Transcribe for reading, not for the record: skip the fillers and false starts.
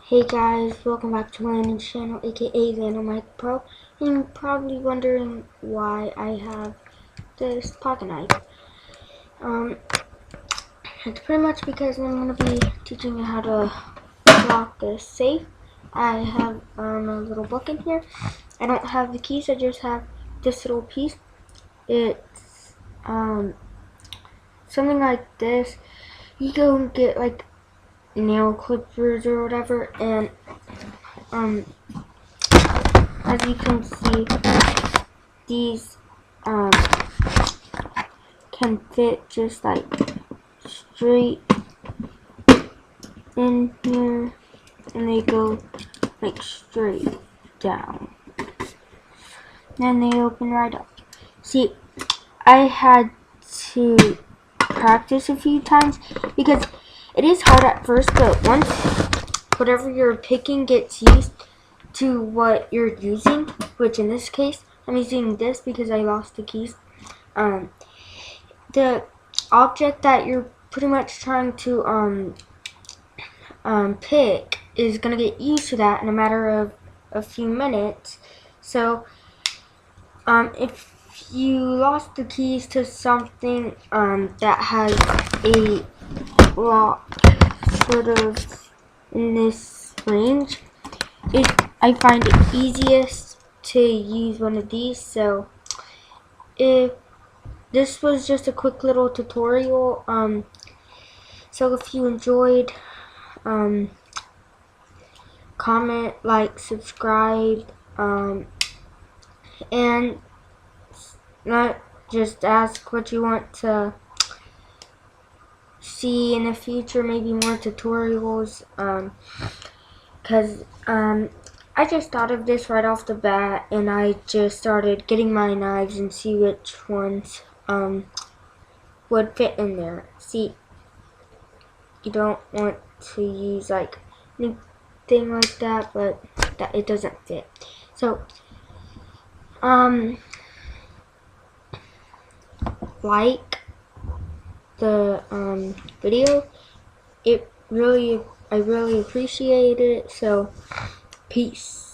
Hey guys, welcome back to my new channel, aka Xanomike Pro. And you're probably wondering why I have this pocket knife. It's pretty much because I'm going to be teaching you how to lock a safe. I have a little book in here. I don't have the keys, I just have this little piece. It's something like this. You go and get like nail clippers or whatever, and as you can see, these can fit just like straight in here, and they go like straight down. Then they open right up. See, I had to practice a few times because it is hard at first, but once whatever you're picking gets used to what you're using, which in this case I'm using this because I lost the keys. The object that you're pretty much trying to pick is gonna get used to that in a matter of a few minutes. So if you lost the keys to something that has a lock sort of in this range, I find it easiest to use one of these. So if this was just a quick little tutorial, so if you enjoyed, comment, like, subscribe, and not just ask what you want to see in the future, maybe more tutorials, because I just thought of this right off the bat, and I just started getting my knives and see which ones would fit in there. See, you don't want to use like anything like that, but that it doesn't fit. So like the video, I really appreciate it. So peace.